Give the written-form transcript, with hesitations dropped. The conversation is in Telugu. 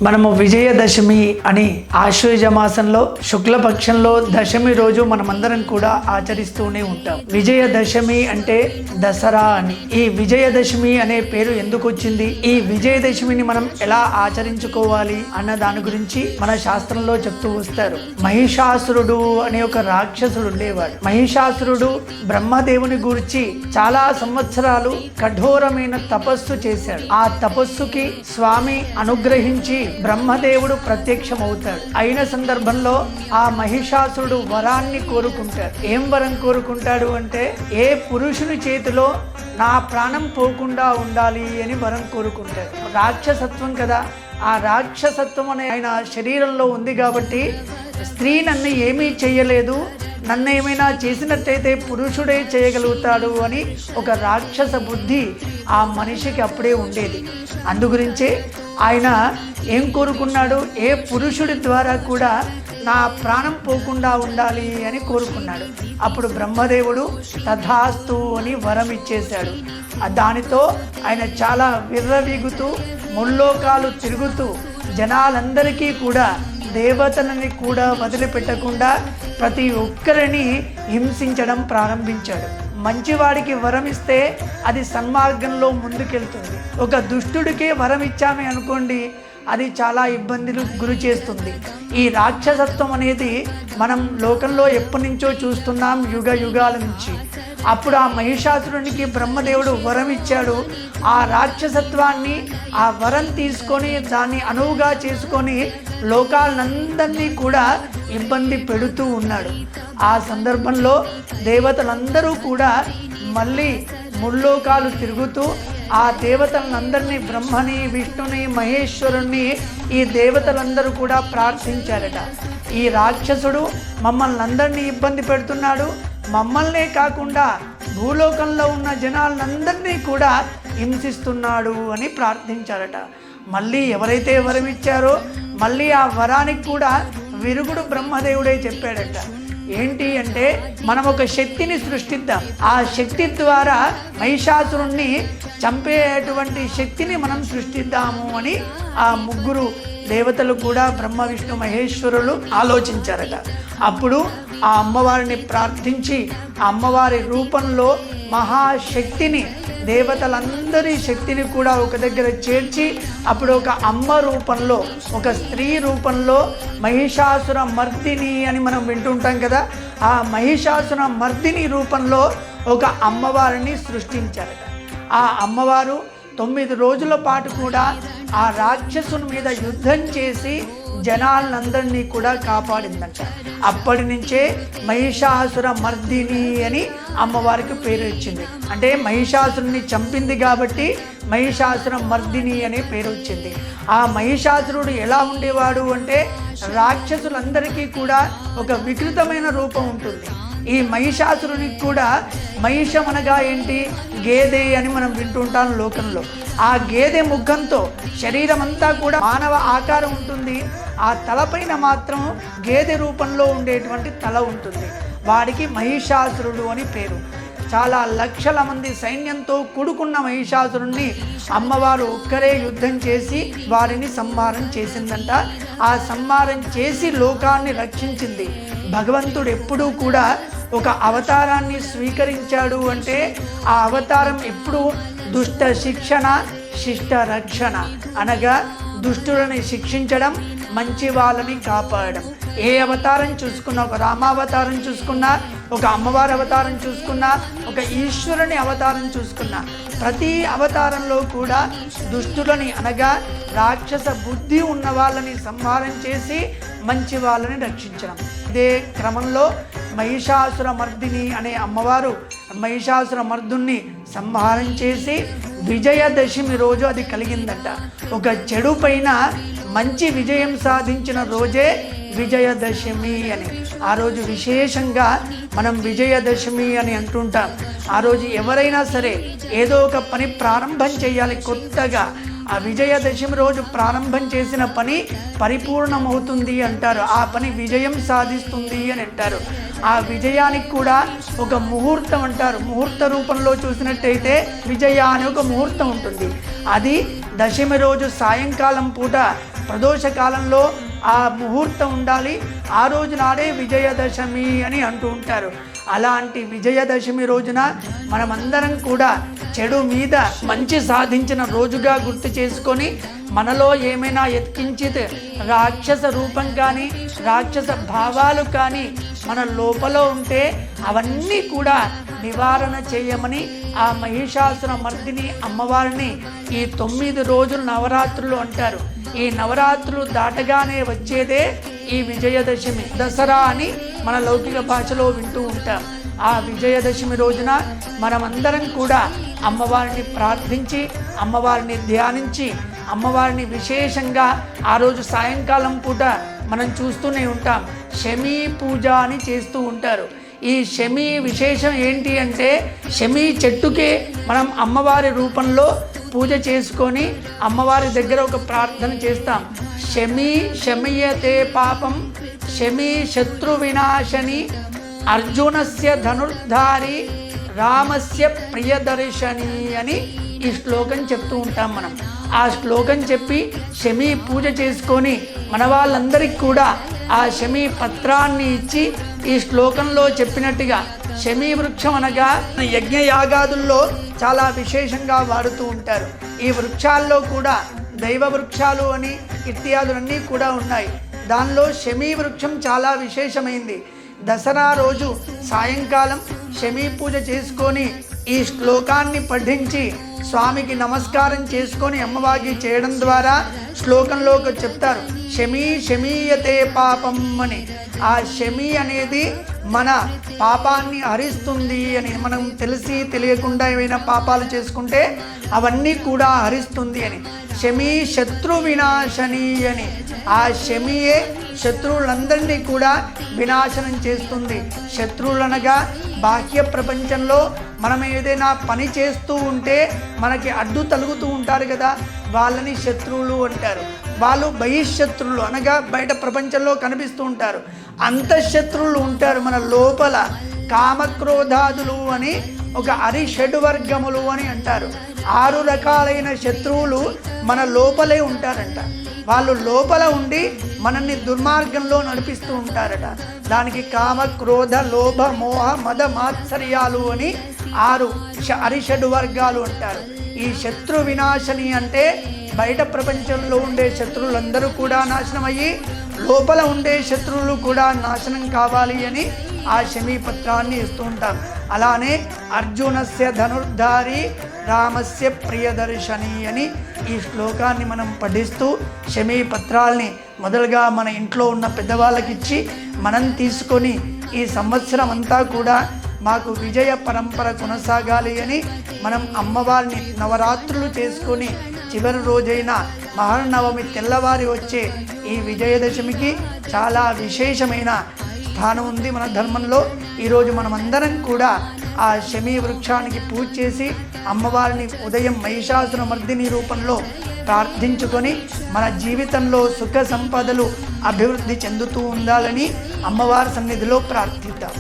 మనము విజయదశమి అని ఆశ్వయుజ మాసంలో శుక్లపక్షంలో దశమి రోజు మనమందరం కూడా ఆచరిస్తూనే ఉంటాం. విజయదశమి అంటే దసరా అని. ఈ విజయదశమి అనే పేరు ఎందుకు వచ్చింది, ఈ విజయదశమిని మనం ఎలా ఆచరించుకోవాలి అన్న దాని గురించి మన శాస్త్రంలో చెప్తూ వస్తారు. మహిషాసురుడు అనే ఒక రాక్షసుడు ఉండేవాడు. మహిషాసురుడు బ్రహ్మదేవుని గురించి చాలా సంవత్సరాలు కఠోరమైన తపస్సు చేశాడు. ఆ తపస్సుకి స్వామి అనుగ్రహించి బ్రహ్మదేవుడు ప్రత్యక్షమవుతాడు. అయిన సందర్భంలో ఆ మహిషాసురుడు వరాన్ని కోరుకుంటాడు. ఏం వరం కోరుకుంటాడు అంటే, ఏ పురుషుని చేతిలో నా ప్రాణం పోకుండా ఉండాలి అని వరం కోరుకుంటాడు. రాక్షసత్వం కదా, ఆ రాక్షసత్వం అనే ఆయన శరీరంలో ఉంది కాబట్టి స్త్రీ నన్ను ఏమీ చెయ్యలేదు, నన్ను ఏమైనా చేసినట్టయితే పురుషుడే చేయగలుగుతాడు అని ఒక రాక్షస బుద్ధి ఆ మనిషికి అప్పుడే ఉండేది. అందుగురించే ఆయన ఏం కోరుకున్నాడు, ఏ పురుషుడి ద్వారా కూడా నా ప్రాణం పోకుండా ఉండాలి అని కోరుకున్నాడు. అప్పుడు బ్రహ్మదేవుడు తథాస్తు అని వరం ఇచ్చేశాడు. దానితో ఆయన చాలా విర్రవీగుతూ ముల్లోకాలు తిరుగుతూ జనాలందరికీ కూడా, దేవతలని కూడా వదిలిపెట్టకుండా ప్రతి ఒక్కరిని హింసించడం ప్రారంభించాడు. మంచివాడికి వరం ఇస్తే అది సన్మార్గంలో ముందుకెళ్తుంది. ఒక దుష్టుడికే వరం ఇచ్చామే అనుకోండి, అది చాలా ఇబ్బందులు గురి చేస్తుంది. ఈ రాక్షసత్వం అనేది మనం లోకంలో ఎప్పటి నుంచో చూస్తున్నాం, యుగ యుగాల నుంచి. అప్పుడు ఆ మహిషాసురునికి బ్రహ్మదేవుడు వరం ఇచ్చాడు. ఆ రాక్షసత్వాన్ని, ఆ వరం తీసుకొని దాన్ని అనువుగా చేసుకొని లోకాలందరినీ కూడా ఇబ్బంది పెడుతూ ఉన్నాడు. ఆ సందర్భంలో దేవతలందరూ కూడా మళ్ళీ ముల్లోకాలు తిరుగుతూ ఆ దేవతలందరినీ, బ్రహ్మని, విష్ణుని, మహేశ్వరుణ్ణి, ఈ దేవతలందరూ కూడా ప్రార్థించారట. ఈ రాక్షసుడు మమ్మల్ని అందరినీ ఇబ్బంది పెడుతున్నాడు, మమ్మల్నే కాకుండా భూలోకంలో ఉన్న జనాలందరినీ కూడా హింసిస్తున్నాడు అని ప్రార్థించారట. మళ్ళీ ఎవరైతే వరం ఇచ్చారో మళ్ళీ ఆ వరానికి కూడా విరుగుడు బ్రహ్మదేవుడే చెప్పాడట. ఏంటి అంటే, మనం ఒక శక్తిని సృష్టిద్దాం, ఆ శక్తి ద్వారా మహిషాసురుణ్ణి చంపేటువంటి శక్తిని మనం సృష్టిద్దాము అని ఆ ముగ్గురు దేవతలు కూడా, బ్రహ్మ విష్ణు మహేశ్వరులు ఆలోచించారట. అప్పుడు ఆ అమ్మవారిని ప్రార్థించి ఆ అమ్మవారి రూపంలో మహాశక్తిని, దేవతలందరి శక్తిని కూడా ఒక దగ్గర చేర్చి, అప్పుడు ఒక అమ్మ రూపంలో, ఒక స్త్రీ రూపంలో మహిషాసుర మర్దిని అని మనం వింటుంటాం కదా, ఆ మహిషాసుర మర్దిని రూపంలో ఒక అమ్మవారిని సృష్టించారట. ఆ అమ్మవారు 9 రోజుల పాటు కూడా ఆ రాక్షసుని మీద యుద్ధం చేసి జనాలందరినీ కూడా కాపాడిందంట. అప్పటి నుంచే మహిషాసుర మర్దిని అని అమ్మవారికి పేరు ఇచ్చింది. అంటే మహిషాసురుని చంపింది కాబట్టి మహిషాసుర మర్దిని అనే పేరు వచ్చింది. ఆ మహిషాసురుడు ఎలా ఉండేవాడు అంటే, రాక్షసులందరికీ కూడా ఒక వికృతమైన రూపం ఉంటుంది. ఈ మహిషాసురునికి కూడా, మహిషం అనగా ఏంటి, గేదె అని మనం వింటుంటాం లోకంలో. ఆ గేదె ముఖంతో శరీరం అంతా కూడా మానవ ఆకారం ఉంటుంది, ఆ తలపైన మాత్రం గేదె రూపంలో ఉండేటువంటి తల ఉంటుంది. వాడికి మహిషాసురుడు అని పేరు. చాలా లక్షల మంది సైన్యంతో కూడుకున్న మహిషాసురుణ్ణి అమ్మవారు ఒక్కరే యుద్ధం చేసి వారిని సంహారం చేసిందంట. ఆ సంహారం చేసి లోకాన్ని రక్షించింది. భగవంతుడు ఎప్పుడూ కూడా ఒక అవతారాన్ని స్వీకరించాడు అంటే, ఆ అవతారం ఎప్పుడు దుష్ట శిక్షణ, శిష్ట రక్షణ, అనగా దుష్టులని శిక్షించడం, మంచి వాళ్ళని కాపాడడం. ఏ అవతారం చూసుకున్నా, ఒక రామావతారం చూసుకున్నా, ఒక అమ్మవారి అవతారం చూసుకున్నా, ఒక ఈశ్వరుని అవతారం చూసుకున్నా, ప్రతి అవతారంలో కూడా దుష్టులని, అనగా రాక్షస బుద్ధి ఉన్న వాళ్ళని సంహారం చేసి మంచి వాళ్ళని రక్షించడం. ఇదే క్రమంలో మహిషాసుర మర్దిని అనే అమ్మవారు మహిషాసుర మర్దుని సంహారం చేసి విజయదశమి రోజు అది కలిగిందట. ఒక చెడు పైన మంచి విజయం సాధించిన రోజే విజయదశమి అని. ఆ రోజు విశేషంగా మనం విజయదశమి అని అంటుంటాం. ఆ రోజు ఎవరైనా సరే ఏదో ఒక పని ప్రారంభం చేయాలి కొత్తగా. ఆ విజయదశమి రోజు ప్రారంభం చేసిన పని పరిపూర్ణమవుతుంది అంటారు. ఆ పని విజయం సాధిస్తుంది అని అంటారు. ఆ విజయానికి కూడా ఒక ముహూర్తం అంటారు. ముహూర్త రూపంలో చూసినట్టయితే విజయ అని ఒక ముహూర్తం ఉంటుంది. అది దశమి రోజు సాయంకాలం పూట ప్రదోష కాలంలో ఆ ముహూర్తం ఉండాలి. ఆ రోజు నాడే విజయదశమి అని అంటూ ఉంటారు. అలాంటి విజయదశమి రోజున మనమందరం కూడా చెడు మీద మంచి సాధించిన రోజుగా గుర్తు చేసుకొని మనలో ఏమైనా ఎత్కించిత్ రాక్షస రూపం కానీ రాక్షస భావాలు కానీ మన లోపల ఉంటే అవన్నీ కూడా నివారణ చేయమని ఆ మహిషాసుర మర్దిని అమ్మవారిని ఈ 9 రోజులు నవరాత్రులు అంటారు. ఈ నవరాత్రులు దాటగానే వచ్చేదే ఈ విజయదశమి, దసరా అని మన లౌకిక భాషలో వింటూ ఉంటాం. ఆ విజయదశమి రోజున మనమందరం కూడా అమ్మవారిని ప్రార్థించి అమ్మవారిని ధ్యానించి అమ్మవారిని విశేషంగా ఆ రోజు సాయంకాలం పూట మనం చూస్తూనే ఉంటాం, శమీ పూజ అని చేస్తూ ఉంటారు. ఈ శమీ విశేషం ఏంటి అంటే శమీ చెట్టుకే మనం అమ్మవారి రూపంలో పూజ చేసుకొని అమ్మవారి దగ్గర ఒక ప్రార్థన చేస్తాం. శమీ శమయతే పాపం శమీ శత్రు వినాశని అర్జునస్య ధనుర్ధారి రామస్య ప్రియదర్శని అని ఈ శ్లోకం చెప్తూ ఉంటాం మనం. ఆ శ్లోకం చెప్పి శమీ పూజ చేసుకొని మన వాళ్ళందరికీ కూడా ఆ శమీ పత్రాన్ని ఇచ్చి ఈ శ్లోకంలో చెప్పినట్టుగా శమీ వృక్షం అనగా యజ్ఞయాగాదుల్లో చాలా విశేషంగా వాడుతూ ఉంటారు. ఈ వృక్షాల్లో కూడా దైవ వృక్షాలు అని ఇత్యాదులన్నీ కూడా ఉన్నాయి. దానిలో శమీ వృక్షం చాలా విశేషమైంది. దసరా రోజు సాయంకాలం శమీ పూజ చేసుకొని ఈ శ్లోకాన్ని పఠించి స్వామికి నమస్కారం చేసుకొని అమ్మవారికి చేయడం ద్వారా శ్లోకంలో చెప్తారు శమీ శమీయతే పాపం అని. ఆ శమీ అనేది మన పాపాన్ని హరిస్తుంది అని, మనం తెలిసి తెలియకుండా ఏమైనా పాపాలు చేసుకుంటే అవన్నీ కూడా హరిస్తుంది అని. శమీ శత్రు వినాశని అని, ఆ శమీయే శత్రువులందరినీ కూడా వినాశనం చేస్తుంది. శత్రువులనగా బాహ్య ప్రపంచంలో మనం ఏదైనా పని చేస్తూ ఉంటే మనకి అడ్డు తలుగుతూ ఉంటారు కదా, వాళ్ళని శత్రువులు అంటారు. వాళ్ళు బహిశత్రువులు అనగా బయట ప్రపంచంలో కనిపిస్తూ ఉంటారు. అంతఃశత్రువులు ఉంటారు మన లోపల, కామక్రోధాదులు అని ఒక అరిషడ్ వర్గములు అని అంటారు. 6 రకాలైన శత్రువులు మన లోపలే ఉంటారంట. వాళ్ళు లోపల ఉండి మనల్ని దుర్మార్గంలో నడిపిస్తూ ఉంటారట. దానికి కామ క్రోధ లోభ మోహ మద మాత్సర్యాలు అని 6 అరిషడ్ వర్గాలు అంటారు. ఈ శత్రు వినాశని అంటే బయట ప్రపంచంలో ఉండే శత్రువులందరూ కూడా నాశనం అయ్యి లోపల ఉండే శత్రువులు కూడా నాశనం కావాలి అని ఆ శమీ పత్రాన్ని ఇస్తూ ఉంటాం. అలానే అర్జునస్య ధనుర్ధారి రామస్య ప్రియదర్శని అని ఈ శ్లోకాన్ని మనం పఠిస్తూ శమీ పత్రాల్ని మొదలుగా మన ఇంట్లో ఉన్న పెద్దవాళ్ళకి ఇచ్చి మనం తీసుకొని ఈ సంవత్సరం అంతా కూడా మాకు విజయ పరంపర కొనసాగాలి అని మనం అమ్మవారిని నవరాత్రులు చేసుకొని చివరి రోజైన మహానవమి తెల్లవారి వచ్చే ఈ విజయదశమికి చాలా విశేషమైన స్థానం ఉంది మన ధర్మంలో. ఈరోజు మనమందరం కూడా ఆ శమీ వృక్షానికి పూజ చేసి అమ్మవారిని ఉదయం మహిషాసుర మర్దిని రూపంలో ప్రార్థించుకొని మన జీవితంలో సుఖ సంపదలు అభివృద్ధి చెందుతూ ఉండాలని అమ్మవారి సన్నిధిలో ప్రార్థిద్దాం.